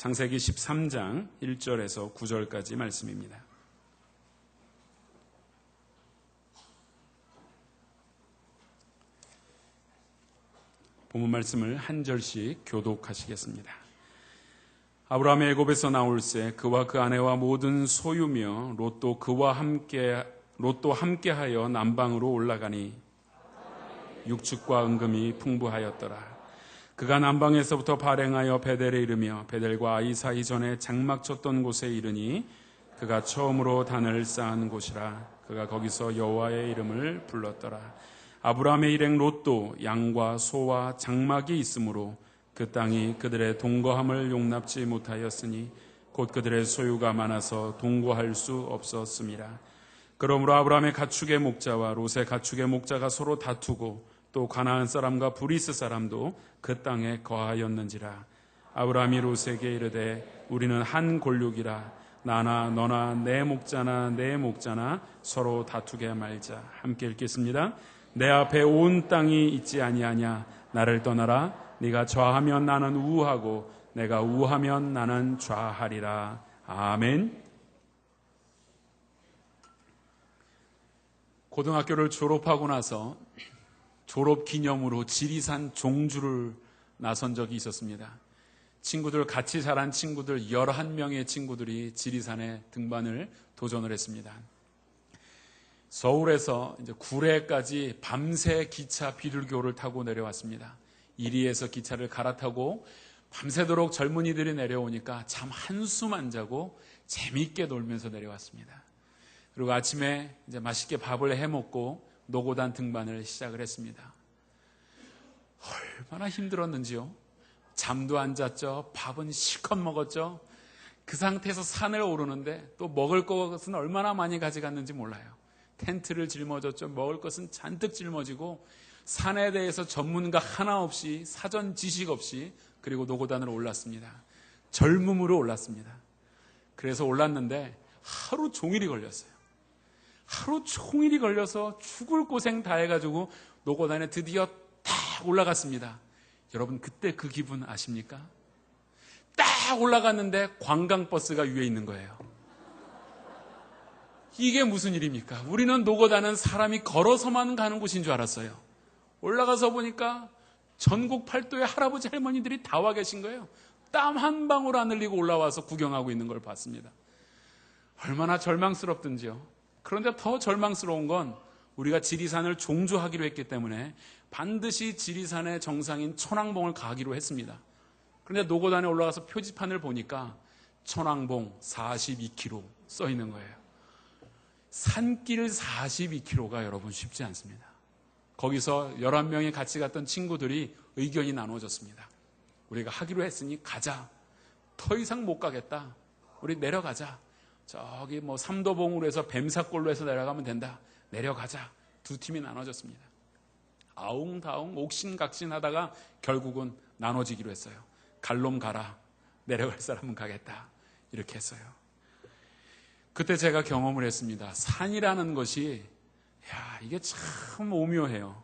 창세기 13장 1절에서 9절까지 말씀입니다. 본문 말씀을 한 절씩 교독하시겠습니다. 아브라함이 애굽에서 나올새 그와 그 아내와 모든 소유며 롯도 함께하여 남방으로 올라가니 육축과 은금이 풍부하였더라. 그가 남방에서부터 발행하여 베델에 이르며 베델과 아이 사이 전에 장막 쳤던 곳에 이르니 그가 처음으로 단을 쌓은 곳이라. 그가 거기서 여호와의 이름을 불렀더라. 아브라함의 일행 롯도 양과 소와 장막이 있으므로 그 땅이 그들의 동거함을 용납지 못하였으니 곧 그들의 소유가 많아서 동거할 수 없었음이라. 그러므로 아브라함의 가축의 목자와 롯의 가축의 목자가 서로 다투고 또 가나안 사람과 브리스 사람도 그 땅에 거하였는지라. 아브라함이 롯에게 이르되 우리는 한 골육이라. 나나 너나 내 목자나 서로 다투게 말자. 함께 읽겠습니다. 내 앞에 온 땅이 있지 아니하냐. 나를 떠나라. 네가 좌하면 나는 우하고 내가 우하면 나는 좌하리라. 아멘. 고등학교를 졸업하고 나서 졸업 기념으로 지리산 종주를 나선 적이 있었습니다. 친구들, 같이 자란 친구들 11명의 친구들이 지리산에 등반을 도전을 했습니다. 서울에서 이제 구례까지 밤새 기차 비둘기호를 타고 내려왔습니다. 이리에서 기차를 갈아타고 밤새도록 젊은이들이 내려오니까 잠 한숨 안 자고 재미있게 놀면서 내려왔습니다. 그리고 아침에 이제 맛있게 밥을 해 먹고 노고단 등반을 시작을 했습니다. 얼마나 힘들었는지요. 잠도 안 잤죠. 밥은 실컷 먹었죠. 그 상태에서 산을 오르는데 또 먹을 것은 얼마나 많이 가져갔는지 몰라요. 텐트를 짊어졌죠. 먹을 것은 잔뜩 짊어지고 산에 대해서 전문가 하나 없이 사전 지식 없이 그리고 노고단으로 올랐습니다. 젊음으로 올랐습니다. 그래서 올랐는데 하루 종일이 걸렸어요. 하루 종일이 걸려서 죽을 고생 다 해가지고 노고단에 드디어 딱 올라갔습니다. 여러분 그때 그 기분 아십니까? 딱 올라갔는데 관광버스가 위에 있는 거예요. 이게 무슨 일입니까? 우리는 노고단은 사람이 걸어서만 가는 곳인 줄 알았어요. 올라가서 보니까 전국 팔도의 할아버지 할머니들이 다 와 계신 거예요. 땀 한 방울 안 흘리고 올라와서 구경하고 있는 걸 봤습니다. 얼마나 절망스럽든지요. 그런데 더 절망스러운 건 우리가 지리산을 종주하기로 했기 때문에 반드시 지리산의 정상인 천왕봉을 가기로 했습니다. 그런데 노고단에 올라가서 표지판을 보니까 천왕봉 42km 써 있는 거예요. 산길 42km가 여러분 쉽지 않습니다. 거기서 11명이 같이 갔던 친구들이 의견이 나눠졌습니다. 우리가 하기로 했으니 가자. 더 이상 못 가겠다. 우리 내려가자. 저기 삼도봉으로 해서 뱀사골로 해서 내려가면 된다. 내려가자. 두 팀이 나눠졌습니다. 아웅다웅 옥신각신 하다가 결국은 나눠지기로 했어요. 갈 놈 가라. 내려갈 사람은 가겠다. 이렇게 했어요. 그때 제가 경험을 했습니다. 산이라는 것이 이게 참 오묘해요.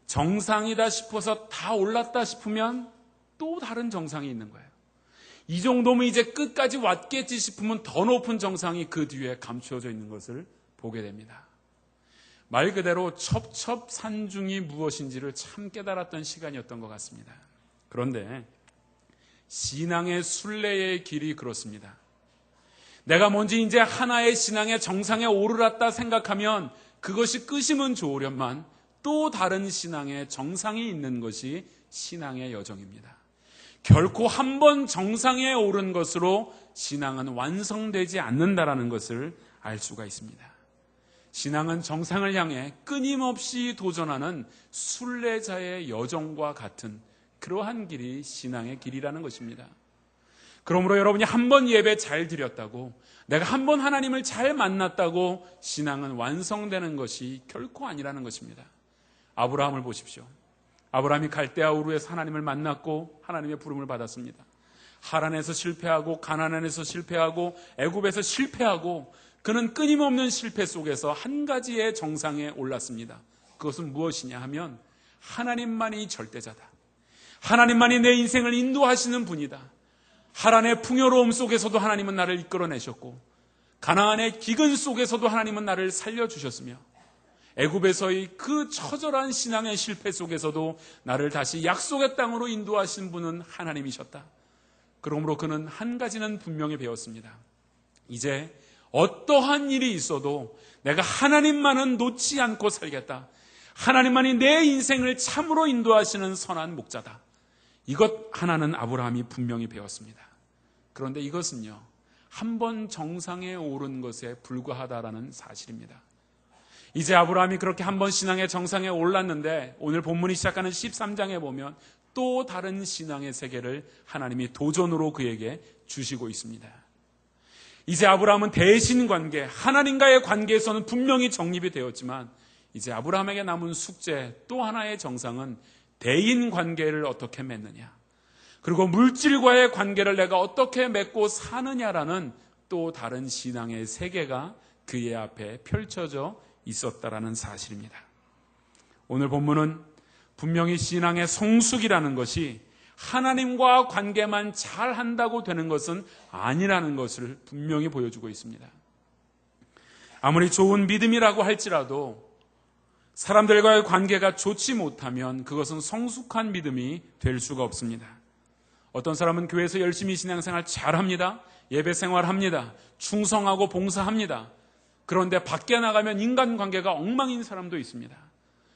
정상이다 싶어서 다 올랐다 싶으면 또 다른 정상이 있는 거예요. 이 정도면 이제 끝까지 왔겠지 싶으면 더 높은 정상이 그 뒤에 감추어져 있는 것을 보게 됩니다. 말 그대로 첩첩산중이 무엇인지를 참 깨달았던 시간이었던 것 같습니다. 그런데 신앙의 순례의 길이 그렇습니다. 내가 뭔지 이제 하나의 신앙의 정상에 오르렀다 생각하면 그것이 끝이면 좋으련만 또 다른 신앙의 정상이 있는 것이 신앙의 여정입니다. 결코 한 번 정상에 오른 것으로 신앙은 완성되지 않는다라는 것을 알 수가 있습니다. 신앙은 정상을 향해 끊임없이 도전하는 순례자의 여정과 같은 그러한 길이 신앙의 길이라는 것입니다. 그러므로 여러분이 한 번 예배 잘 드렸다고, 내가 한 번 하나님을 잘 만났다고 신앙은 완성되는 것이 결코 아니라는 것입니다. 아브라함을 보십시오. 아브라함이 갈대아 우르에서 하나님을 만났고 하나님의 부름을 받았습니다. 하란에서 실패하고 가나안에서 실패하고 애굽에서 실패하고 그는 끊임없는 실패 속에서 한 가지의 정상에 올랐습니다. 그것은 무엇이냐 하면 하나님만이 절대자다. 하나님만이 내 인생을 인도하시는 분이다. 하란의 풍요로움 속에서도 하나님은 나를 이끌어내셨고, 가나안의 기근 속에서도 하나님은 나를 살려주셨으며, 애굽에서의 그 처절한 신앙의 실패 속에서도 나를 다시 약속의 땅으로 인도하신 분은 하나님이셨다. 그러므로 그는 한 가지는 분명히 배웠습니다. 이제 어떠한 일이 있어도 내가 하나님만은 놓지 않고 살겠다. 하나님만이 내 인생을 참으로 인도하시는 선한 목자다. 이것 하나는 아브라함이 분명히 배웠습니다. 그런데 이것은요, 한 번 정상에 오른 것에 불과하다라는 사실입니다. 이제 아브라함이 그렇게 한 번 신앙의 정상에 올랐는데, 오늘 본문이 시작하는 13장에 보면 또 다른 신앙의 세계를 하나님이 도전으로 그에게 주시고 있습니다. 이제 아브라함은 대신 관계, 하나님과의 관계에서는 분명히 정립이 되었지만, 이제 아브라함에게 남은 숙제 또 하나의 정상은 대인 관계를 어떻게 맺느냐, 그리고 물질과의 관계를 내가 어떻게 맺고 사느냐라는 또 다른 신앙의 세계가 그의 앞에 펼쳐져 있었다라는 사실입니다. 오늘 본문은 분명히 신앙의 성숙이라는 것이 하나님과 관계만 잘 한다고 되는 것은 아니라는 것을 분명히 보여주고 있습니다. 아무리 좋은 믿음이라고 할지라도 사람들과의 관계가 좋지 못하면 그것은 성숙한 믿음이 될 수가 없습니다. 어떤 사람은 교회에서 열심히 신앙생활 잘합니다. 예배 생활합니다. 충성하고 봉사합니다. 그런데 밖에 나가면 인간관계가 엉망인 사람도 있습니다.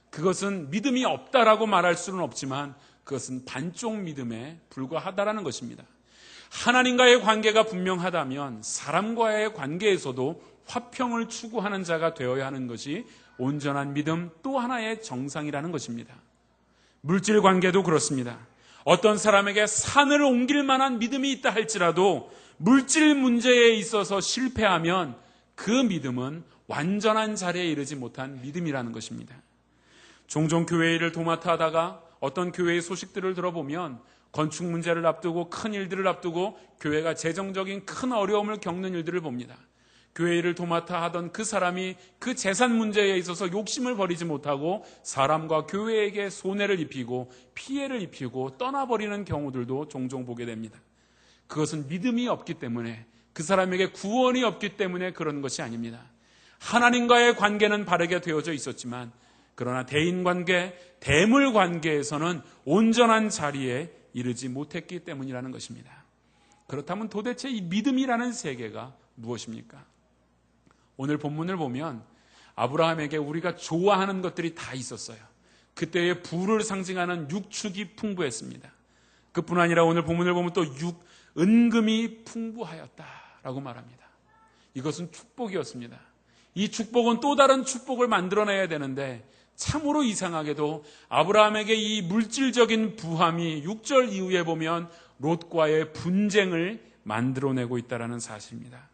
그것은 믿음이 없다라고 말할 수는 없지만 그것은 반쪽 믿음에 불과하다라는 것입니다. 하나님과의 관계가 분명하다면 사람과의 관계에서도 화평을 추구하는 자가 되어야 하는 것이 온전한 믿음 또 하나의 정상이라는 것입니다. 물질 관계도 그렇습니다. 어떤 사람에게 산을 옮길 만한 믿음이 있다 할지라도 물질 문제에 있어서 실패하면 그 믿음은 완전한 자리에 이르지 못한 믿음이라는 것입니다. 종종 교회 일을 도맡아 하다가 어떤 교회의 소식들을 들어보면 건축 문제를 앞두고 큰 일들을 앞두고 교회가 재정적인 큰 어려움을 겪는 일들을 봅니다. 교회 일을 도맡아 하던 그 사람이 그 재산 문제에 있어서 욕심을 버리지 못하고 사람과 교회에게 손해를 입히고 피해를 입히고 떠나버리는 경우들도 종종 보게 됩니다. 그것은 믿음이 없기 때문에, 그 사람에게 구원이 없기 때문에 그런 것이 아닙니다. 하나님과의 관계는 바르게 되어져 있었지만 그러나 대인관계, 대물관계에서는 온전한 자리에 이르지 못했기 때문이라는 것입니다. 그렇다면 도대체 이 믿음이라는 세계가 무엇입니까? 오늘 본문을 보면 아브라함에게 우리가 좋아하는 것들이 다 있었어요. 그때의 부를 상징하는 육축이 풍부했습니다. 그뿐 아니라 오늘 본문을 보면 또 은금이 풍부하였다라고 말합니다. 이것은 축복이었습니다. 이 축복은 또 다른 축복을 만들어내야 되는데 참으로 이상하게도 아브라함에게 이 물질적인 부함이 6절 이후에 보면 롯과의 분쟁을 만들어내고 있다는 사실입니다.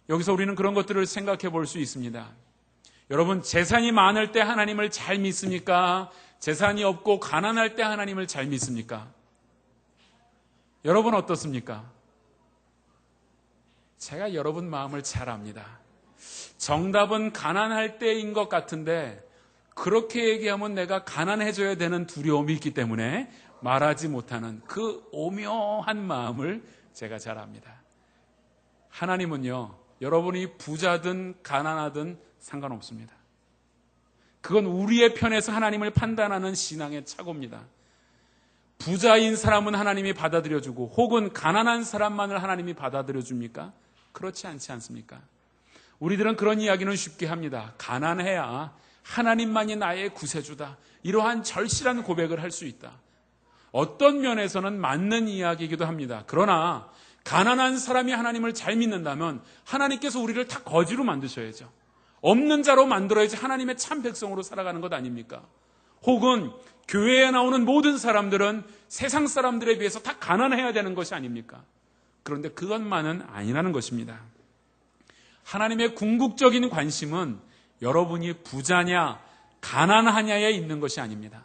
여기서 우리는 그런 것들을 생각해 볼 수 있습니다. 여러분, 재산이 많을 때 하나님을 잘 믿습니까? 재산이 없고 가난할 때 하나님을 잘 믿습니까? 여러분 어떻습니까? 제가 여러분 마음을 잘 압니다. 정답은 가난할 때인 것 같은데 그렇게 얘기하면 내가 가난해져야 되는 두려움이 있기 때문에 말하지 못하는 그 오묘한 마음을 제가 잘 압니다. 하나님은요, 여러분이 부자든 가난하든 상관없습니다. 그건 우리의 편에서 하나님을 판단하는 신앙의 착오입니다. 부자인 사람은 하나님이 받아들여주고 혹은 가난한 사람만을 하나님이 받아들여줍니까? 그렇지 않지 않습니까? 우리들은 그런 이야기는 쉽게 합니다. 가난해야 하나님만이 나의 구세주다. 이러한 절실한 고백을 할 수 있다. 어떤 면에서는 맞는 이야기이기도 합니다. 그러나 가난한 사람이 하나님을 잘 믿는다면 하나님께서 우리를 다 거지로 만드셔야죠. 없는 자로 만들어야지 하나님의 참 백성으로 살아가는 것 아닙니까? 혹은 교회에 나오는 모든 사람들은 세상 사람들에 비해서 다 가난해야 되는 것이 아닙니까? 그런데 그것만은 아니라는 것입니다. 하나님의 궁극적인 관심은 여러분이 부자냐 가난하냐에 있는 것이 아닙니다.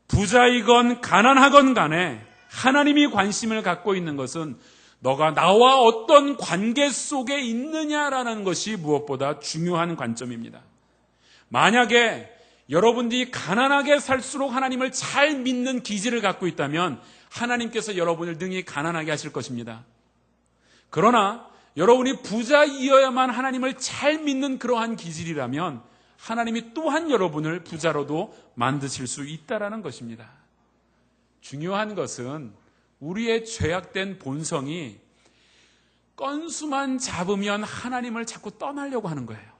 부자이건 가난하건 간에 하나님이 관심을 갖고 있는 것은 너가 나와 어떤 관계 속에 있느냐라는 것이 무엇보다 중요한 관점입니다. 만약에 여러분들이 가난하게 살수록 하나님을 잘 믿는 기질을 갖고 있다면 하나님께서 여러분을 능히 가난하게 하실 것입니다. 그러나 여러분이 부자이어야만 하나님을 잘 믿는 그러한 기질이라면 하나님이 또한 여러분을 부자로도 만드실 수 있다라는 것입니다. 중요한 것은 우리의 죄악된 본성이 건수만 잡으면 하나님을 자꾸 떠나려고 하는 거예요.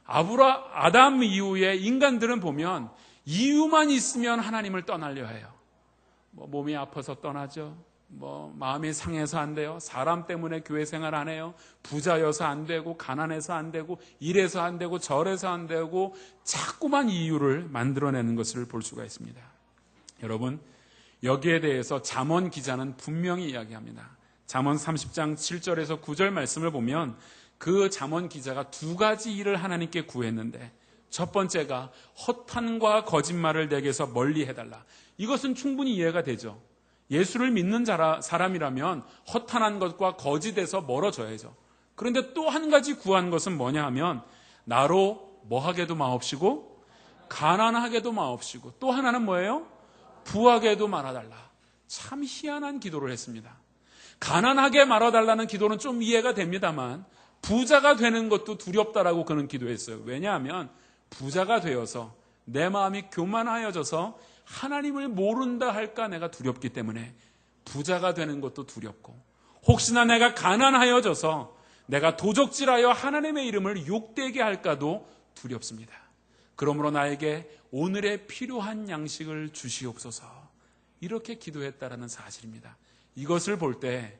아담 이후에 인간들은 보면 이유만 있으면 하나님을 떠나려 해요. 몸이 아파서 떠나죠. 마음이 상해서 안 돼요. 사람 때문에 교회 생활 안 해요. 부자여서 안 되고, 가난해서 안 되고, 이래서 안 되고, 저래서 안 되고, 자꾸만 이유를 만들어내는 것을 볼 수가 있습니다. 여러분, 여기에 대해서 잠언 기자는 분명히 이야기합니다. 잠언 30장 7절에서 9절 말씀을 보면 그 잠언 기자가 두 가지 일을 하나님께 구했는데, 첫 번째가 허탄과 거짓말을 내게서 멀리 해달라. 이것은 충분히 이해가 되죠. 예수를 믿는 사람이라면 허탄한 것과 거짓에서 멀어져야죠. 그런데 또 한 가지 구한 것은 뭐냐 하면 나로 뭐하게도 마옵시고 가난하게도 마옵시고 또 하나는 뭐예요? 부하게도 말아달라. 참 희한한 기도를 했습니다. 가난하게 말아달라는 기도는 좀 이해가 됩니다만 부자가 되는 것도 두렵다라고 그는 기도했어요. 왜냐하면 부자가 되어서 내 마음이 교만하여져서 하나님을 모른다 할까 내가 두렵기 때문에 부자가 되는 것도 두렵고, 혹시나 내가 가난하여져서 내가 도적질하여 하나님의 이름을 욕되게 할까도 두렵습니다. 그러므로 나에게 오늘의 필요한 양식을 주시옵소서. 이렇게 기도했다라는 사실입니다. 이것을 볼 때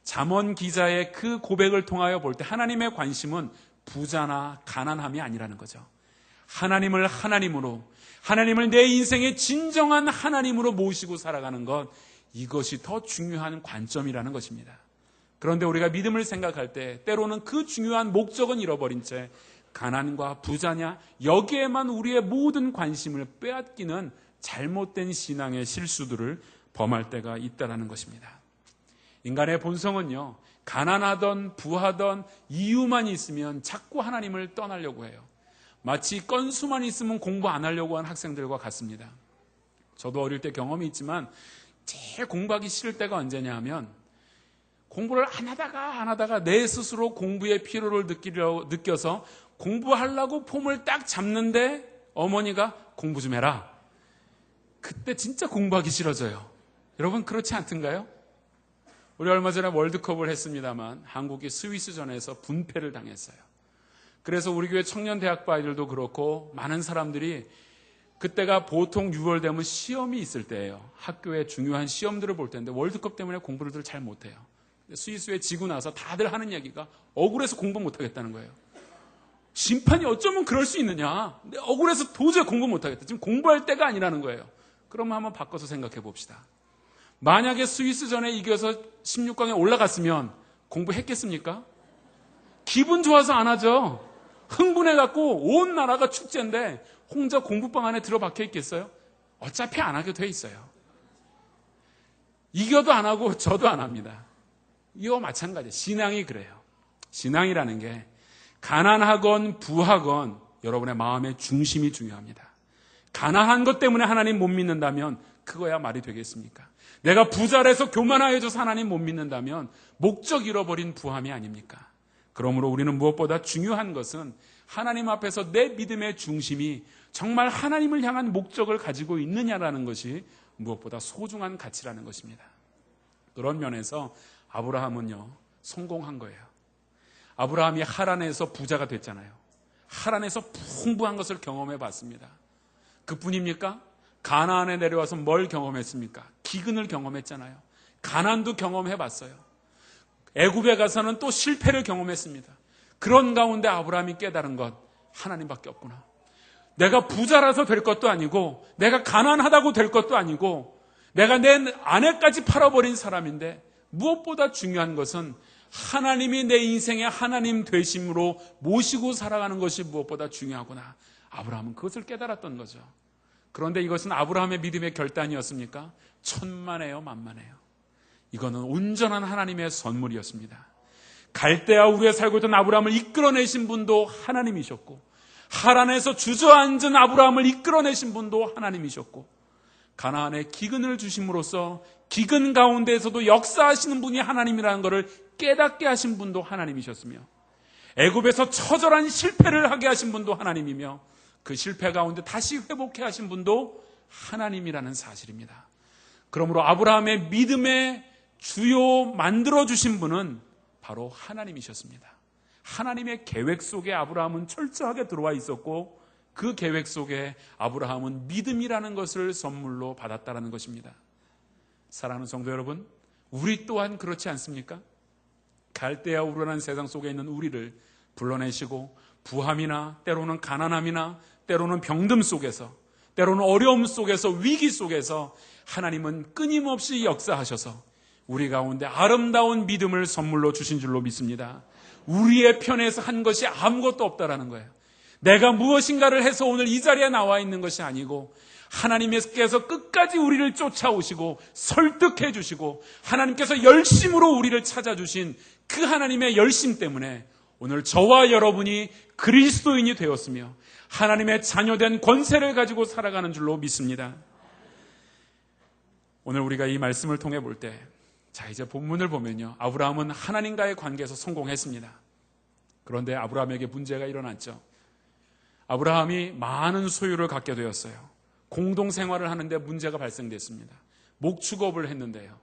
잠언 기자의 그 고백을 통하여 볼 때 하나님의 관심은 부자나 가난함이 아니라는 거죠. 하나님을 하나님으로, 하나님을 내 인생의 진정한 하나님으로 모시고 살아가는 것, 이것이 더 중요한 관점이라는 것입니다. 그런데 우리가 믿음을 생각할 때 때로는 그 중요한 목적은 잃어버린 채 가난과 부자냐 여기에만 우리의 모든 관심을 빼앗기는 잘못된 신앙의 실수들을 범할 때가 있다는 것입니다. 인간의 본성은요, 가난하던 부하던 이유만 있으면 자꾸 하나님을 떠나려고 해요. 마치 건수만 있으면 공부 안 하려고 하는 학생들과 같습니다. 저도 어릴 때 경험이 있지만 제일 공부하기 싫을 때가 언제냐 하면 공부를 안 하다가 내 스스로 공부의 피로를 느껴서 공부하려고 폼을 딱 잡는데 어머니가 공부 좀 해라. 그때 진짜 공부하기 싫어져요. 여러분 그렇지 않던가요? 우리 얼마 전에 월드컵을 했습니다만 한국이 스위스전에서 분패를 당했어요. 그래서 우리 교회 청년대학부 아이들도 그렇고 많은 사람들이 그때가 보통 6월 되면 시험이 있을 때예요. 학교의 중요한 시험들을 볼 때인데 월드컵 때문에 공부를 잘 못해요. 스위스에 지고 나서 다들 하는 얘기가 억울해서 공부 못하겠다는 거예요. 심판이 어쩌면 그럴 수 있느냐. 억울해서 도저히 공부 못하겠다. 지금 공부할 때가 아니라는 거예요. 그러면 한번 바꿔서 생각해 봅시다. 만약에 스위스전에 이겨서 16강에 올라갔으면 공부했겠습니까? 기분 좋아서 안 하죠. 흥분해갖고 온 나라가 축제인데 혼자 공부방 안에 들어박혀 있겠어요? 어차피 안 하게 돼 있어요. 이겨도 안 하고 저도 안 합니다. 이거 마찬가지예요. 신앙이 그래요. 신앙이라는 게 가난하건 부하건 여러분의 마음의 중심이 중요합니다. 가난한 것 때문에 하나님 못 믿는다면 그거야 말이 되겠습니까? 내가 부자라서 교만하여져서 하나님 못 믿는다면 목적 잃어버린 부함이 아닙니까? 그러므로 우리는 무엇보다 중요한 것은 하나님 앞에서 내 믿음의 중심이 정말 하나님을 향한 목적을 가지고 있느냐라는 것이 무엇보다 소중한 가치라는 것입니다. 그런 면에서 아브라함은요, 성공한 거예요. 아브라함이 하란에서 부자가 됐잖아요. 하란에서 풍부한 것을 경험해 봤습니다. 그뿐입니까? 가나안에 내려와서 뭘 경험했습니까? 기근을 경험했잖아요. 가난도 경험해 봤어요. 애굽에 가서는 또 실패를 경험했습니다. 그런 가운데 아브라함이 깨달은 것, 하나님밖에 없구나. 내가 부자라서 될 것도 아니고 내가 가난하다고 될 것도 아니고 내가 내 아내까지 팔아버린 사람인데 무엇보다 중요한 것은 하나님이 내 인생의 하나님 되심으로 모시고 살아가는 것이 무엇보다 중요하구나. 아브라함은 그것을 깨달았던 거죠. 그런데 이것은 아브라함의 믿음의 결단이었습니까? 천만에요, 만만에요. 이거는 온전한 하나님의 선물이었습니다. 갈대아 우르에 살고 있던 아브라함을 이끌어내신 분도 하나님이셨고 하란에서 주저앉은 아브라함을 이끌어내신 분도 하나님이셨고, 가나안에 기근을 주심으로써 기근 가운데에서도 역사하시는 분이 하나님이라는 것을 깨닫게 하신 분도 하나님이셨으며, 애굽에서 처절한 실패를 하게 하신 분도 하나님이며, 그 실패 가운데 다시 회복해 하신 분도 하나님이라는 사실입니다. 그러므로 아브라함의 믿음의 주요 만들어주신 분은 바로 하나님이셨습니다. 하나님의 계획 속에 아브라함은 철저하게 들어와 있었고, 그 계획 속에 아브라함은 믿음이라는 것을 선물로 받았다는 것입니다. 사랑하는 성도 여러분, 우리 또한 그렇지 않습니까? 갈대아 우르는 세상 속에 있는 우리를 불러내시고 부함이나 때로는 가난함이나 때로는 병듦 속에서, 때로는 어려움 속에서, 위기 속에서 하나님은 끊임없이 역사하셔서 우리 가운데 아름다운 믿음을 선물로 주신 줄로 믿습니다. 우리의 편에서 한 것이 아무것도 없다라는 거예요. 내가 무엇인가를 해서 오늘 이 자리에 나와 있는 것이 아니고, 하나님께서 끝까지 우리를 쫓아오시고 설득해 주시고 하나님께서 열심으로 우리를 찾아주신 그 하나님의 열심 때문에 오늘 저와 여러분이 그리스도인이 되었으며 하나님의 자녀된 권세를 가지고 살아가는 줄로 믿습니다. 오늘 우리가 이 말씀을 통해 볼 때, 자, 이제 본문을 보면요, 아브라함은 하나님과의 관계에서 성공했습니다. 그런데 아브라함에게 문제가 일어났죠. 아브라함이 많은 소유를 갖게 되었어요. 공동생활을 하는데 문제가 발생됐습니다. 목축업을 했는데요,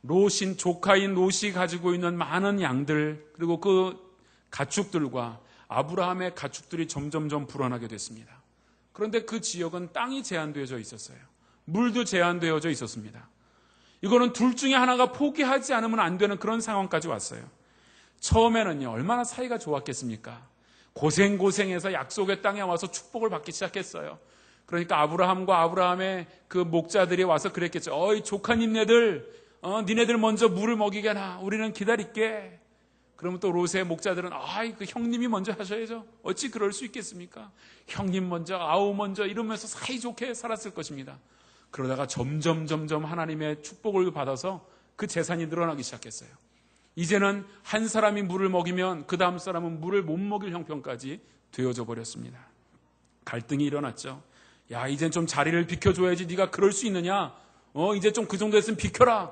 롯인 조카인 롯이 가지고 있는 많은 양들, 그리고 그 가축들과 아브라함의 가축들이 점점점 불어나게 됐습니다. 그런데 그 지역은 땅이 제한되어져 있었어요. 물도 제한되어져 있었습니다. 이거는 둘 중에 하나가 포기하지 않으면 안 되는 그런 상황까지 왔어요. 처음에는요, 얼마나 사이가 좋았겠습니까? 고생해서 약속의 땅에 와서 축복을 받기 시작했어요. 그러니까 아브라함과 아브라함의 그 목자들이 와서 그랬겠죠. 어이 조카님네들, 니네들 먼저 물을 먹이게나, 우리는 기다릴게. 그러면 또 롯의 목자들은 그 형님이 먼저 하셔야죠. 어찌 그럴 수 있겠습니까? 형님 먼저, 아우 먼저 이러면서 사이좋게 살았을 것입니다. 그러다가 점점 하나님의 축복을 받아서 그 재산이 늘어나기 시작했어요. 이제는 한 사람이 물을 먹이면 그 다음 사람은 물을 못 먹일 형편까지 되어져 버렸습니다. 갈등이 일어났죠. 야, 이젠 좀 자리를 비켜줘야지. 네가 그럴 수 있느냐? 이제 좀 그 정도 했으면 비켜라.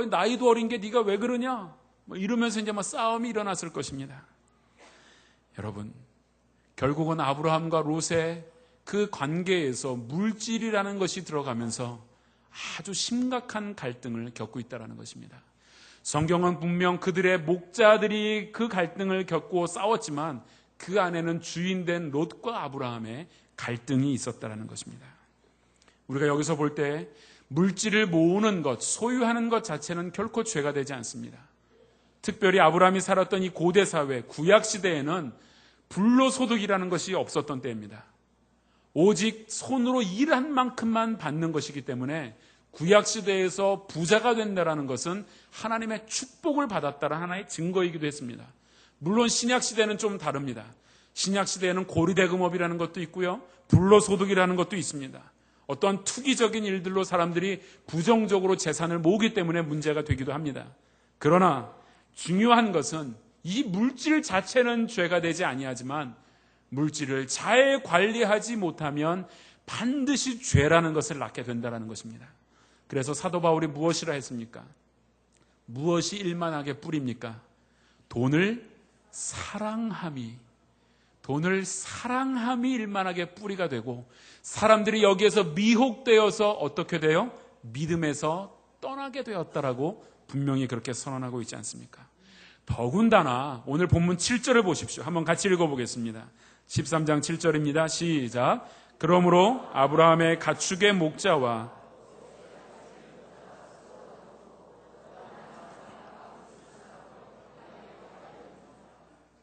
나이도 어린 게 네가 왜 그러냐? 이러면서 이제 싸움이 일어났을 것입니다. 여러분, 결국은 아브라함과 롯의 그 관계에서 물질이라는 것이 들어가면서 아주 심각한 갈등을 겪고 있다는 것입니다. 성경은 분명 그들의 목자들이 그 갈등을 겪고 싸웠지만 그 안에는 주인된 롯과 아브라함의 갈등이 있었다는 것입니다. 우리가 여기서 볼 때 물질을 모으는 것, 소유하는 것 자체는 결코 죄가 되지 않습니다. 특별히 아브라함이 살았던 이 고대 사회, 구약 시대에는 불로소득이라는 것이 없었던 때입니다. 오직 손으로 일한 만큼만 받는 것이기 때문에 구약 시대에서 부자가 된다는 것은 하나님의 축복을 받았다는 하나의 증거이기도 했습니다. 물론 신약 시대는 좀 다릅니다. 신약 시대에는 고리대금업이라는 것도 있고요, 불로소득이라는 것도 있습니다. 어떠한 투기적인 일들로 사람들이 부정적으로 재산을 모으기 때문에 문제가 되기도 합니다. 그러나 중요한 것은 이 물질 자체는 죄가 되지 아니하지만 물질을 잘 관리하지 못하면 반드시 죄라는 것을 낳게 된다는 것입니다. 그래서 사도 바울이 무엇이라 했습니까? 무엇이 일만하게 뿌립니까? 돈을 사랑함이 일만하게 뿌리가 되고, 사람들이 여기에서 미혹되어서 어떻게 돼요? 믿음에서 떠나게 되었다라고 분명히 그렇게 선언하고 있지 않습니까? 더군다나 오늘 본문 7절을 보십시오. 한번 같이 읽어보겠습니다. 13장 7절입니다. 시작. 그러므로 아브라함의 가축의 목자와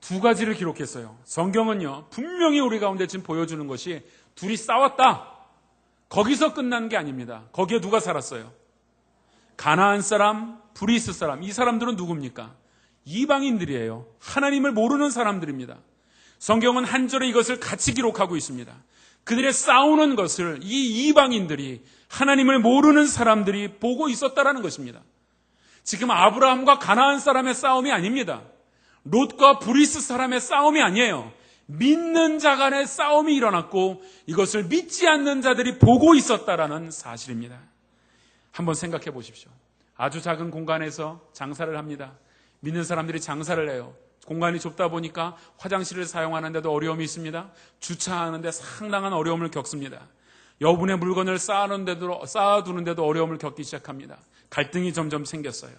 두 가지를 기록했어요. 성경은요, 분명히 우리 가운데 지금 보여주는 것이 둘이 싸웠다, 거기서 끝난 게 아닙니다. 거기에 누가 살았어요? 가나안 사람, 브리스 사람. 이 사람들은 누굽니까? 이방인들이에요. 하나님을 모르는 사람들입니다. 성경은 한 절에 이것을 같이 기록하고 있습니다. 그들의 싸우는 것을 이 이방인들이, 하나님을 모르는 사람들이 보고 있었다라는 것입니다. 지금 아브라함과 가나안 사람의 싸움이 아닙니다. 롯과 브리스 사람의 싸움이 아니에요. 믿는 자 간의 싸움이 일어났고 이것을 믿지 않는 자들이 보고 있었다라는 사실입니다. 한번 생각해 보십시오. 아주 작은 공간에서 장사를 합니다. 믿는 사람들이 장사를 해요. 공간이 좁다 보니까 화장실을 사용하는데도 어려움이 있습니다. 주차하는데 상당한 어려움을 겪습니다. 여분의 물건을 쌓아두는데도 어려움을 겪기 시작합니다. 갈등이 점점 생겼어요.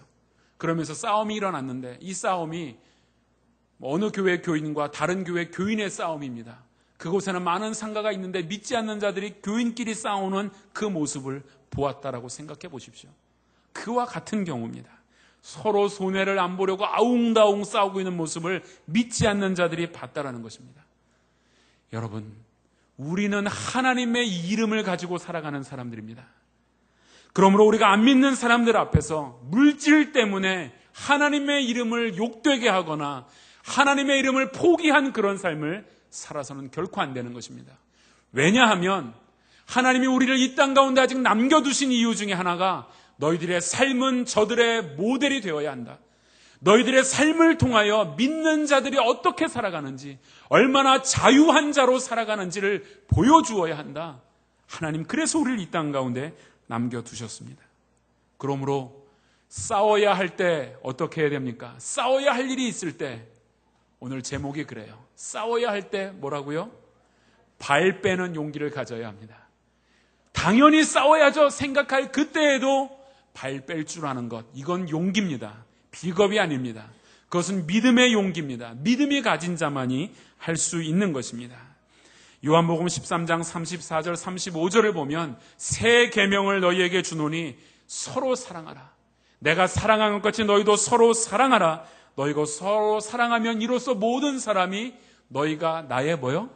그러면서 싸움이 일어났는데 이 싸움이 어느 교회 교인과 다른 교회 교인의 싸움입니다. 그곳에는 많은 상가가 있는데 믿지 않는 자들이 교인끼리 싸우는 그 모습을 보았다라고 생각해 보십시오. 그와 같은 경우입니다. 서로 손해를 안 보려고 아웅다웅 싸우고 있는 모습을 믿지 않는 자들이 봤다라는 것입니다. 여러분, 우리는 하나님의 이름을 가지고 살아가는 사람들입니다. 그러므로 우리가 안 믿는 사람들 앞에서 물질 때문에 하나님의 이름을 욕되게 하거나 하나님의 이름을 포기한 그런 삶을 살아서는 결코 안 되는 것입니다. 왜냐하면 하나님이 우리를 이 땅 가운데 아직 남겨두신 이유 중에 하나가 너희들의 삶은 저들의 모델이 되어야 한다. 너희들의 삶을 통하여 믿는 자들이 어떻게 살아가는지, 얼마나 자유한 자로 살아가는지를 보여주어야 한다. 하나님 그래서 우리를 이 땅 가운데 남겨두셨습니다. 그러므로 싸워야 할 때 어떻게 해야 됩니까? 싸워야 할 일이 있을 때, 오늘 제목이 그래요. 싸워야 할 때 뭐라고요? 발 빼는 용기를 가져야 합니다. 당연히 싸워야죠 생각할 그때에도 발 뺄 줄 아는 것, 이건 용기입니다. 비겁이 아닙니다. 그것은 믿음의 용기입니다. 믿음이 가진 자만이 할 수 있는 것입니다. 요한복음 13장 34절 35절을 보면 새 계명을 너희에게 주노니 서로 사랑하라. 내가 사랑한 것 같이 너희도 서로 사랑하라. 너희가 서로 사랑하면 이로써 모든 사람이 너희가 나의 뭐요?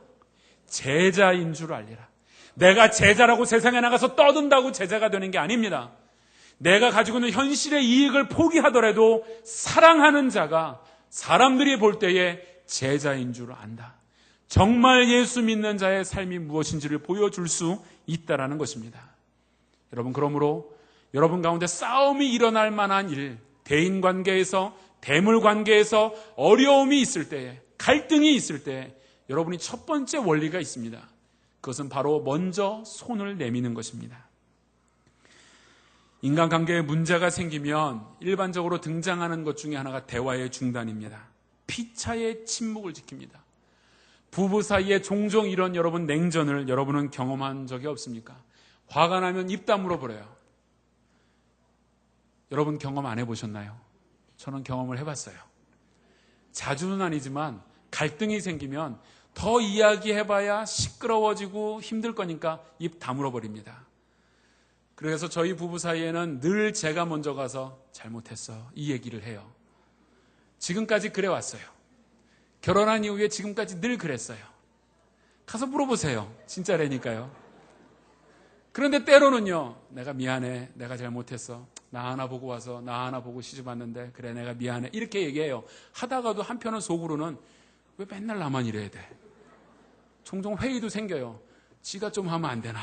제자인 줄 알리라. 내가 제자라고 세상에 나가서 떠든다고 제자가 되는 게 아닙니다. 내가 가지고 있는 현실의 이익을 포기하더라도 사랑하는 자가 사람들이 볼 때에 제자인 줄 안다. 정말 예수 믿는 자의 삶이 무엇인지를 보여줄 수 있다라는 것입니다. 여러분, 그러므로 여러분 가운데 싸움이 일어날 만한 일, 대인관계에서, 대물관계에서 어려움이 있을 때에, 갈등이 있을 때에 여러분이 첫 번째 원리가 있습니다. 그것은 바로 먼저 손을 내미는 것입니다. 인간관계에 문제가 생기면 일반적으로 등장하는 것 중에 하나가 대화의 중단입니다. 피차의 침묵을 지킵니다. 부부 사이에 종종 이런 여러분 냉전을 여러분은 경험한 적이 없습니까? 화가 나면 입 다물어 버려요. 여러분 경험 안 해보셨나요? 저는 경험을 해봤어요. 자주는 아니지만 갈등이 생기면 더 이야기해봐야 시끄러워지고 힘들 거니까 입 다물어 버립니다. 그래서 저희 부부 사이에는 늘 제가 먼저 가서 잘못했어 이 얘기를 해요. 지금까지 그래왔어요. 결혼한 이후에 지금까지 늘 그랬어요. 가서 물어보세요. 진짜라니까요. 그런데 때로는요, 내가 미안해, 내가 잘못했어, 나 하나 보고 와서 나 하나 보고 시집 왔는데 그래 내가 미안해 이렇게 얘기해요. 하다가도 한편은 속으로는 왜 맨날 나만 이래야 돼. 종종 회의도 생겨요. 지가 좀 하면 안 되나.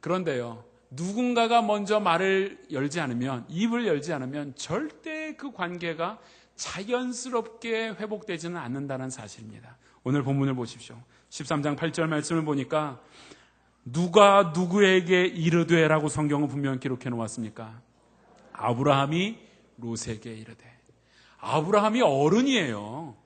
그런데요, 누군가가 먼저 말을 열지 않으면, 입을 열지 않으면 절대 그 관계가 자연스럽게 회복되지는 않는다는 사실입니다. 오늘 본문을 보십시오. 13장 8절 말씀을 보니까 누가 누구에게 이르되 라고 성경은 분명히 기록해 놓았습니까? 아브라함이 롯에게 이르되. 아브라함이 어른이에요.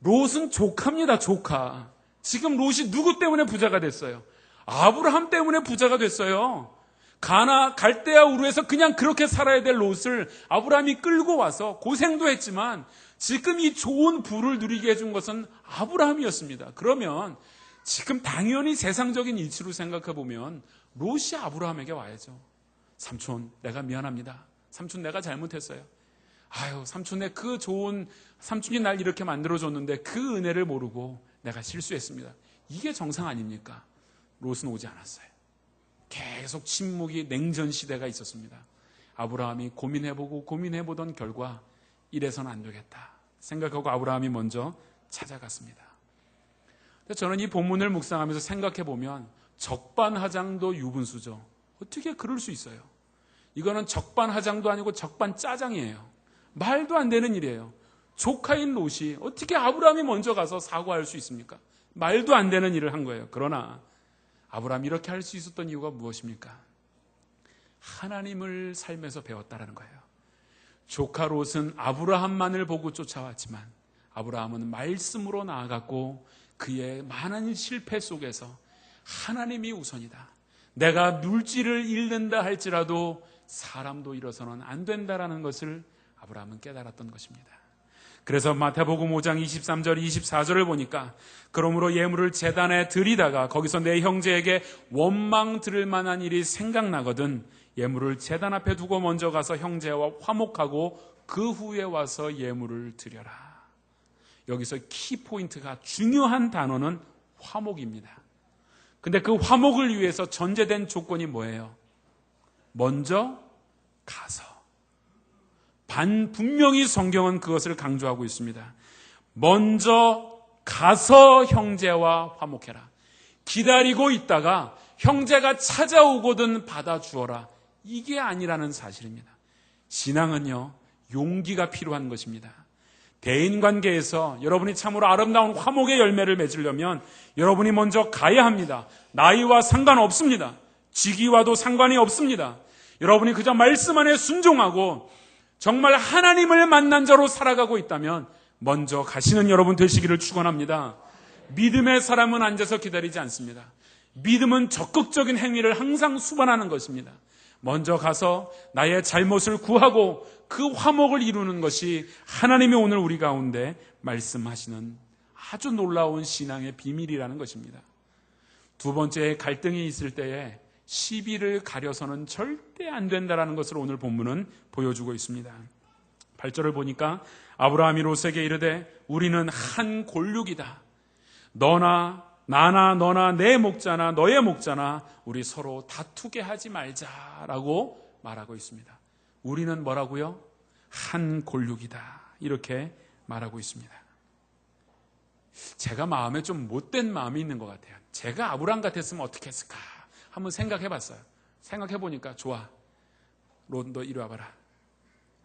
롯은 조카입니다. 조카. 지금 롯이 누구 때문에 부자가 됐어요? 아브라함 때문에 부자가 됐어요. 갈대아 우르에서 그냥 그렇게 살아야 될 롯을 아브라함이 끌고 와서 고생도 했지만 지금 이 좋은 부를 누리게 해준 것은 아브라함이었습니다. 그러면 지금 당연히 세상적인 이치로 생각해 보면 롯이 아브라함에게 와야죠. 삼촌, 내가 미안합니다. 삼촌, 내가 잘못했어요. 아유, 삼촌, 내 그 좋은 삼촌이 날 이렇게 만들어줬는데 그 은혜를 모르고 내가 실수했습니다. 이게 정상 아닙니까? 롯은 오지 않았어요. 계속 침묵이, 냉전 시대가 있었습니다. 아브라함이 고민해보던 결과 이래서는 안 되겠다 생각하고 아브라함이 먼저 찾아갔습니다. 저는 이 본문을 묵상하면서 생각해보면 적반하장도 유분수죠. 어떻게 그럴 수 있어요? 이거는 적반하장도 아니고 적반짜장이에요. 말도 안 되는 일이에요. 조카인 롯이 어떻게 아브라함이 먼저 가서 사과할 수 있습니까? 말도 안 되는 일을 한 거예요. 그러나 아브라함이 이렇게 할 수 있었던 이유가 무엇입니까? 하나님을 삶에서 배웠다라는 거예요. 조카 롯은 아브라함만을 보고 쫓아왔지만 아브라함은 말씀으로 나아갔고 그의 많은 실패 속에서 하나님이 우선이다. 내가 물질을 잃는다 할지라도 사람도 잃어서는 안 된다라는 것을 아브라함은 깨달았던 것입니다. 그래서 마태복음 5장 23절 24절을 보니까 그러므로 예물을 제단에 드리다가 거기서 내 형제에게 원망 들을 만한 일이 생각나거든 예물을 제단 앞에 두고 먼저 가서 형제와 화목하고 그 후에 와서 예물을 드려라. 여기서 키포인트가 중요한 단어는 화목입니다. 근데 그 화목을 위해서 전제된 조건이 뭐예요? 먼저 가서. 분명히 성경은 그것을 강조하고 있습니다. 먼저 가서 형제와 화목해라. 기다리고 있다가 형제가 찾아오거든 받아주어라. 이게 아니라는 사실입니다. 신앙은요, 용기가 필요한 것입니다. 대인관계에서 여러분이 참으로 아름다운 화목의 열매를 맺으려면 여러분이 먼저 가야 합니다. 나이와 상관없습니다. 직위와도 상관이 없습니다. 여러분이 그저 말씀 안에 순종하고 정말 하나님을 만난 자로 살아가고 있다면 먼저 가시는 여러분 되시기를 축원합니다. 믿음의 사람은 앉아서 기다리지 않습니다. 믿음은 적극적인 행위를 항상 수반하는 것입니다. 먼저 가서 나의 잘못을 구하고 그 화목을 이루는 것이 하나님이 오늘 우리 가운데 말씀하시는 아주 놀라운 신앙의 비밀이라는 것입니다. 두 번째, 갈등이 있을 때에 시비를 가려서는 절대 안 된다라는 것을 오늘 본문은 보여주고 있습니다. 8절을 보니까 아브라함이 롯에게 이르되 우리는 한 골육이다. 나나 너나 내 목자나 너의 목자나 우리 서로 다투게 하지 말자라고 말하고 있습니다. 우리는 뭐라고요? 한 골육이다. 이렇게 말하고 있습니다. 제가 마음에 좀 못된 마음이 있는 것 같아요. 제가 아브라함 같았으면 어떻게 했을까? 한번 생각해 봤어요. 생각해 보니까 좋아. 롯, 너 이리 와봐라.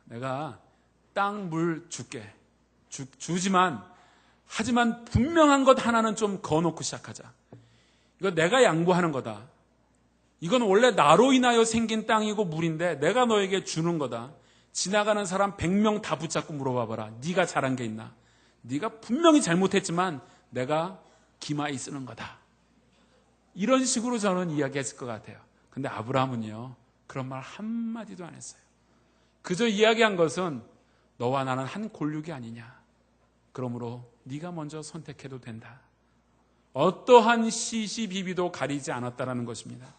내가 땅, 물 줄게. 하지만 분명한 것 하나는 좀 거놓고 시작하자. 이거 내가 양보하는 거다. 이건 원래 나로 인하여 생긴 땅이고 물인데 내가 너에게 주는 거다. 지나가는 사람 100명 다 붙잡고 물어봐봐라. 네가 잘한 게 있나? 네가 분명히 잘못했지만 내가 기마이 쓰는 거다. 이런 식으로 저는 이야기했을 것 같아요. 근데 아브라함은요, 그런 말 한마디도 안 했어요. 그저 이야기한 것은 너와 나는 한 골육이 아니냐. 그러므로 네가 먼저 선택해도 된다. 어떠한 시시비비도 가리지 않았다라는 것입니다.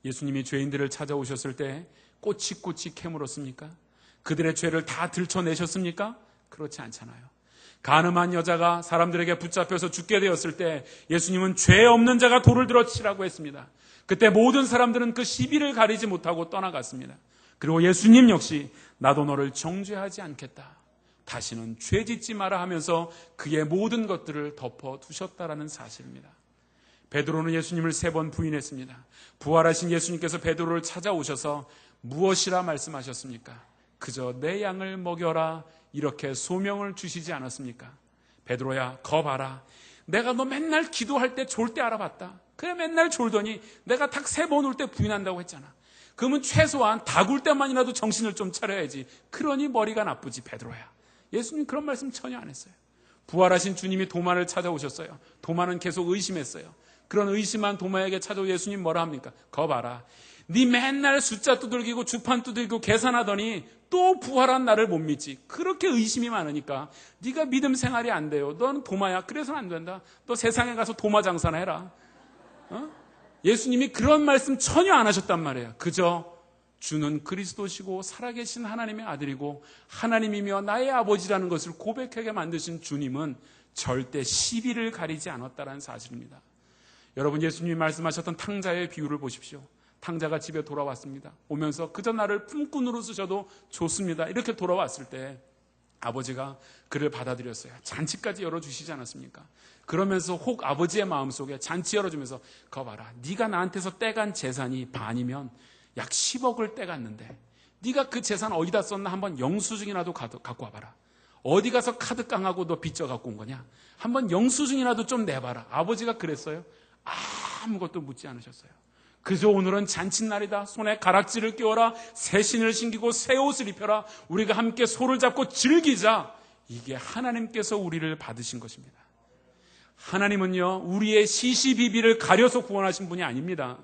예수님이 죄인들을 찾아오셨을 때 꼬치꼬치 캐물었습니까? 그들의 죄를 다 들춰내셨습니까? 그렇지 않잖아요. 간음한 여자가 사람들에게 붙잡혀서 죽게 되었을 때 예수님은 죄 없는 자가 돌을 들어 치라고 했습니다. 그때 모든 사람들은 그 시비를 가리지 못하고 떠나갔습니다. 그리고 예수님 역시 나도 너를 정죄하지 않겠다. 다시는 죄 짓지 마라 하면서 그의 모든 것들을 덮어두셨다라는 사실입니다. 베드로는 예수님을 3번 부인했습니다. 부활하신 예수님께서 베드로를 찾아오셔서 무엇이라 말씀하셨습니까? 그저 내 양을 먹여라 이렇게 소명을 주시지 않았습니까? 베드로야, 거 봐라. 내가 너 맨날 기도할 때 졸 때 알아봤다. 그래 맨날 졸더니 내가 닭 3번 올 때 부인한다고 했잖아. 그러면 최소한 닭 울 때만이라도 정신을 좀 차려야지. 그러니 머리가 나쁘지 베드로야. 예수님 그런 말씀 전혀 안 했어요. 부활하신 주님이 도마를 찾아오셨어요. 도마는 계속 의심했어요. 그런 의심한 도마에게 찾아오 예수님 뭐라 합니까? 거 봐라. 네 맨날 숫자 두들기고 주판 두들기고 계산하더니 또 부활한 나를 못 믿지. 그렇게 의심이 많으니까 네가 믿음 생활이 안 돼요. 넌 도마야. 그래서는 안 된다. 너 세상에 가서 도마 장사나 해라. 예수님이 그런 말씀 전혀 안 하셨단 말이에요. 그저 주는 그리스도시고 살아계신 하나님의 아들이고 하나님이며 나의 아버지라는 것을 고백하게 만드신 주님은 절대 시비를 가리지 않았다는 사실입니다. 여러분, 예수님이 말씀하셨던 탕자의 비유를 보십시오. 탕자가 집에 돌아왔습니다. 오면서 그저 나를 품꾼으로 쓰셔도 좋습니다. 이렇게 돌아왔을 때 아버지가 그를 받아들였어요. 잔치까지 열어주시지 않았습니까? 그러면서 혹 아버지의 마음속에 잔치 열어주면서 거 봐라. 네가 나한테서 떼간 재산이 반이면 약 10억을 떼갔는데 네가 그 재산 어디다 썼나 한번 영수증이라도 갖고 와봐라. 어디 가서 카드 깡하고 너 빚져 갖고 온 거냐? 한번 영수증이라도 좀 내봐라. 아버지가 그랬어요? 아무것도 묻지 않으셨어요. 그저 오늘은 잔칫날이다. 손에 가락지를 끼워라. 새 신을 신기고 새 옷을 입혀라. 우리가 함께 소를 잡고 즐기자. 이게 하나님께서 우리를 받으신 것입니다. 하나님은요, 우리의 시시비비를 가려서 구원하신 분이 아닙니다.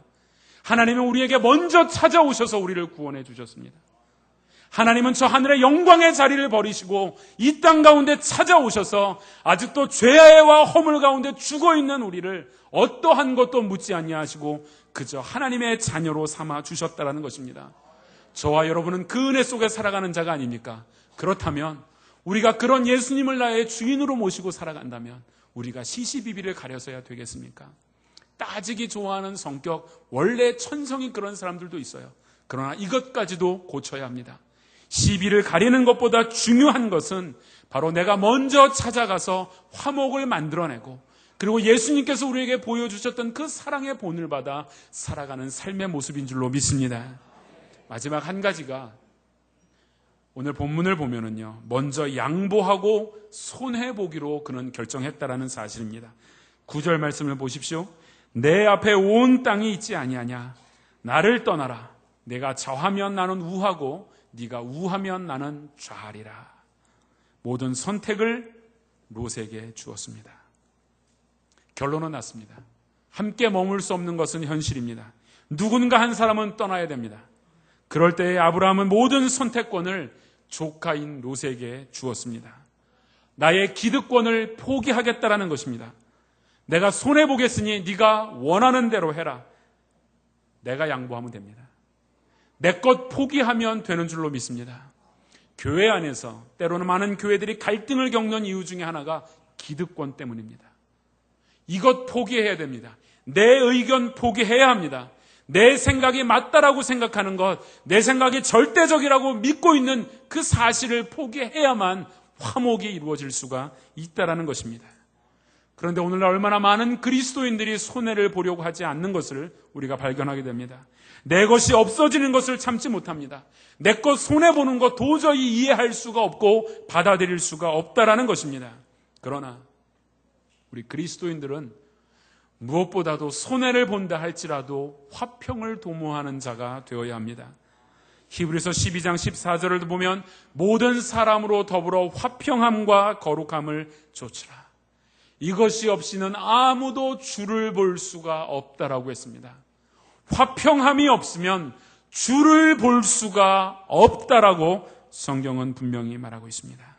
하나님은 우리에게 먼저 찾아오셔서 우리를 구원해 주셨습니다. 하나님은 저 하늘의 영광의 자리를 버리시고 이 땅 가운데 찾아오셔서 아직도 죄와 허물 가운데 죽어있는 우리를 어떠한 것도 묻지 아니하시고 그저 하나님의 자녀로 삼아 주셨다라는 것입니다. 저와 여러분은 그 은혜 속에 살아가는 자가 아닙니까? 그렇다면 우리가 그런 예수님을 나의 주인으로 모시고 살아간다면 우리가 시시비비를 가려서야 되겠습니까? 따지기 좋아하는 성격, 원래 천성이 그런 사람들도 있어요. 그러나 이것까지도 고쳐야 합니다. 시비를 가리는 것보다 중요한 것은 바로 내가 먼저 찾아가서 화목을 만들어내고 그리고 예수님께서 우리에게 보여주셨던 그 사랑의 본을 받아 살아가는 삶의 모습인 줄로 믿습니다. 마지막 한 가지가 오늘 본문을 보면은요, 먼저 양보하고 손해보기로 그는 결정했다라는 사실입니다. 9절 말씀을 보십시오. 내 앞에 온 땅이 있지 아니하냐? 나를 떠나라. 내가 좌하면 나는 우하고 네가 우하면 나는 좌하리라. 모든 선택을 롯에게 주었습니다. 결론은 났습니다. 함께 머물 수 없는 것은 현실입니다. 누군가 한 사람은 떠나야 됩니다. 그럴 때에 아브라함은 모든 선택권을 조카인 롯에게 주었습니다. 나의 기득권을 포기하겠다라는 것입니다. 내가 손해보겠으니 네가 원하는 대로 해라. 내가 양보하면 됩니다. 내 것 포기하면 되는 줄로 믿습니다. 교회 안에서 때로는 많은 교회들이 갈등을 겪는 이유 중에 하나가 기득권 때문입니다. 이것 포기해야 됩니다. 내 의견 포기해야 합니다. 내 생각이 맞다라고 생각하는 것, 내 생각이 절대적이라고 믿고 있는 그 사실을 포기해야만 화목이 이루어질 수가 있다라는 것입니다. 그런데 오늘날 얼마나 많은 그리스도인들이 손해를 보려고 하지 않는 것을 우리가 발견하게 됩니다. 내 것이 없어지는 것을 참지 못합니다. 내 것 손해보는 것 도저히 이해할 수가 없고 받아들일 수가 없다라는 것입니다. 그러나 우리 그리스도인들은 무엇보다도 손해를 본다 할지라도 화평을 도모하는 자가 되어야 합니다. 히브리서 12장 14절을 보면 모든 사람으로 더불어 화평함과 거룩함을 좇으라. 이것이 없이는 아무도 주를 볼 수가 없다라고 했습니다. 화평함이 없으면 주를 볼 수가 없다라고 성경은 분명히 말하고 있습니다.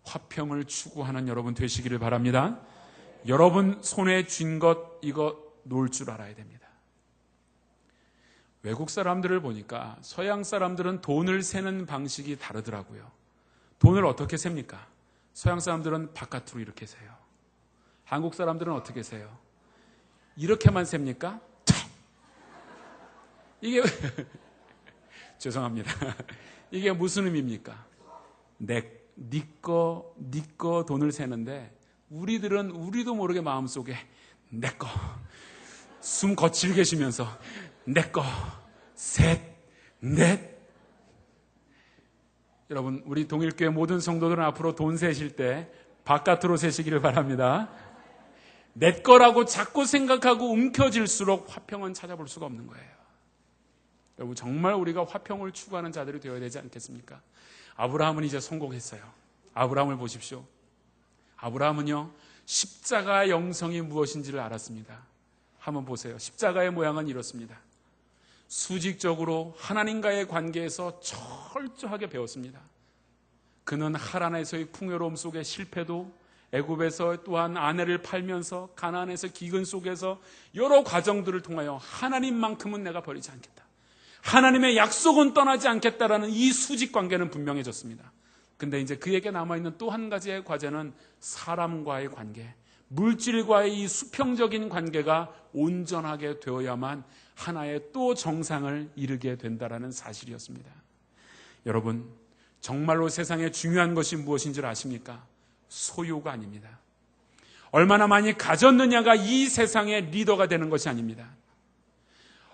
화평을 추구하는 여러분 되시기를 바랍니다. 여러분 손에 쥔 것 이거 놓을 줄 알아야 됩니다. 외국 사람들을 보니까 서양 사람들은 돈을 세는 방식이 다르더라고요. 돈을 어떻게 셉니까? 서양 사람들은 바깥으로 이렇게 세요. 한국 사람들은 어떻게 세요? 이렇게만 셉니까? 이게 죄송합니다. 이게 무슨 의미입니까? 네 거 돈을 세는데 우리도 모르게 마음속에 내 거 숨 거칠게 쉬면서 내 거 셋 넷. 여러분 우리 동일교회 모든 성도들은 앞으로 돈 세실 때 바깥으로 세시기를 바랍니다. 내 거라고 자꾸 생각하고 움켜질수록 화평은 찾아볼 수가 없는 거예요. 여러분 정말 우리가 화평을 추구하는 자들이 되어야 되지 않겠습니까? 아브라함은 이제 성공했어요. 아브라함을 보십시오. 아브라함은요 십자가의 영성이 무엇인지를 알았습니다. 한번 보세요. 십자가의 모양은 이렇습니다. 수직적으로 하나님과의 관계에서 철저하게 배웠습니다. 그는 하란에서의 풍요로움 속에 실패도, 애굽에서 또한 아내를 팔면서 가나안에서 기근 속에서 여러 과정들을 통하여 하나님만큼은 내가 버리지 않겠다. 하나님의 약속은 떠나지 않겠다라는 이 수직 관계는 분명해졌습니다. 근데 이제 그에게 남아있는 또 한 가지의 과제는 사람과의 관계, 물질과의 이 수평적인 관계가 온전하게 되어야만 하나의 또 정상을 이루게 된다라는 사실이었습니다. 여러분, 정말로 세상에 중요한 것이 무엇인 줄 아십니까? 소유가 아닙니다. 얼마나 많이 가졌느냐가 이 세상의 리더가 되는 것이 아닙니다.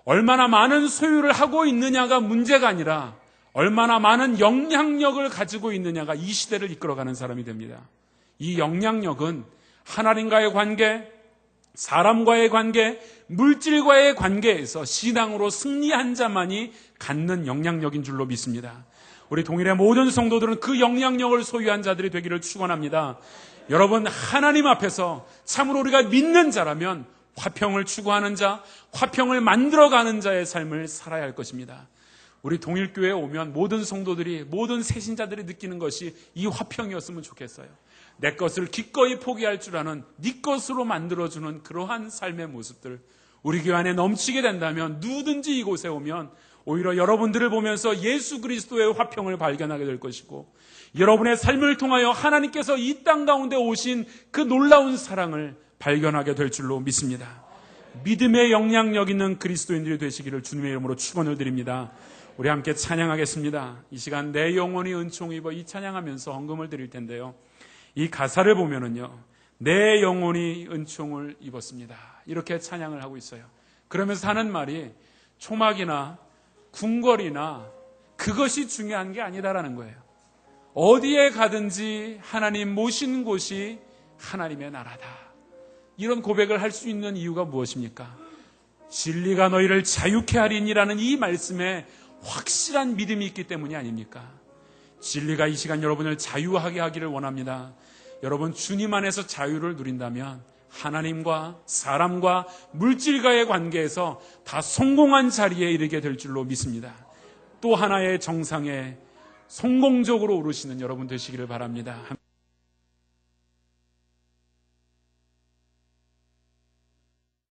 얼마나 많은 소유를 하고 있느냐가 문제가 아니라 얼마나 많은 영향력을 가지고 있느냐가 이 시대를 이끌어가는 사람이 됩니다. 이 영향력은 하나님과의 관계, 사람과의 관계, 물질과의 관계에서 신앙으로 승리한 자만이 갖는 영향력인 줄로 믿습니다. 우리 동일의 모든 성도들은 그 영향력을 소유한 자들이 되기를 축원합니다. 여러분, 하나님 앞에서 참으로 우리가 믿는 자라면 화평을 추구하는 자, 화평을 만들어가는 자의 삶을 살아야 할 것입니다. 우리 동일교회에 오면 모든 성도들이, 모든 새신자들이 느끼는 것이 이 화평이었으면 좋겠어요. 내 것을 기꺼이 포기할 줄 아는 네 것으로 만들어주는 그러한 삶의 모습들, 우리 교회 안에 넘치게 된다면 누구든지 이곳에 오면 오히려 여러분들을 보면서 예수 그리스도의 화평을 발견하게 될 것이고, 여러분의 삶을 통하여 하나님께서 이 땅 가운데 오신 그 놀라운 사랑을 발견하게 될 줄로 믿습니다. 믿음의 영향력 있는 그리스도인들이 되시기를 주님의 이름으로 축원을 드립니다. 우리 함께 찬양하겠습니다. 이 시간 내 영혼이 은총 입어, 이 찬양하면서 헌금을 드릴 텐데요, 이 가사를 보면은요, 내 영혼이 은총을 입었습니다, 이렇게 찬양을 하고 있어요. 그러면서 하는 말이 초막이나 궁궐이나 그것이 중요한 게 아니다라는 거예요. 어디에 가든지 하나님 모신 곳이 하나님의 나라다. 이런 고백을 할 수 있는 이유가 무엇입니까? 진리가 너희를 자유케 하리니라는 이 말씀에 확실한 믿음이 있기 때문이 아닙니까? 진리가 이 시간 여러분을 자유하게 하기를 원합니다. 여러분, 주님 안에서 자유를 누린다면 하나님과 사람과 물질과의 관계에서 다 성공한 자리에 이르게 될 줄로 믿습니다. 또 하나의 정상에 성공적으로 오르시는 여러분 되시기를 바랍니다.